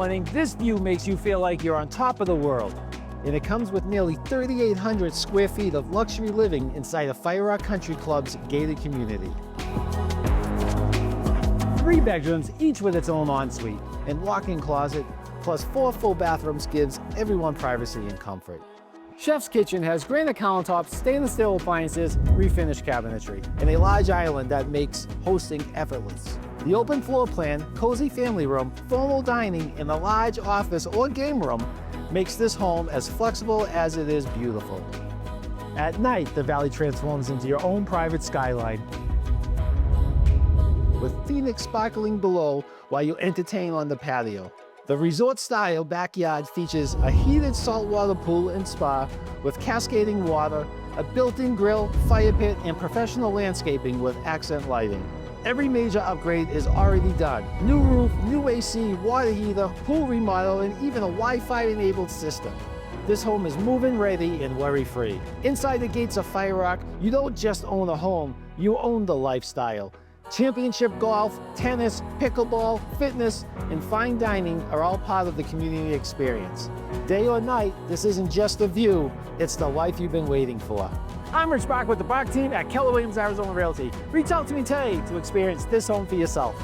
morning, this view makes you feel like you're on top of the world. And it comes with nearly 3,800 square feet of luxury living inside of Firerock Country Club's gated community. 3 bedrooms, each with its own ensuite and walk-in closet, plus 4 full bathrooms gives everyone privacy and comfort. Chef's Kitchen has granite countertops, stainless steel appliances, refinished cabinetry, and a large island that makes hosting effortless. The open floor plan, cozy family room, formal dining, and a large office or game room makes this home as flexible as it is beautiful. At night, the valley transforms into your own private skyline, with Phoenix sparkling below while you entertain on the patio. The resort-style backyard features a heated saltwater pool and spa with cascading water, a built-in grill, fire pit, and professional landscaping with accent lighting. Every major upgrade is already done. New roof, new AC, water heater, pool remodel, and even a Wi-Fi enabled system. This home is move-in ready and worry-free. Inside the gates of Firerock, you don't just own a home, you own the lifestyle. Championship golf, tennis, pickleball, fitness, and fine dining are all part of the community experience. Day or night, this isn't just a view, it's the life you've been waiting for. I'm Rich Bach with the Bach team at Keller Williams Arizona Realty. Reach out to me today to experience this home for yourself.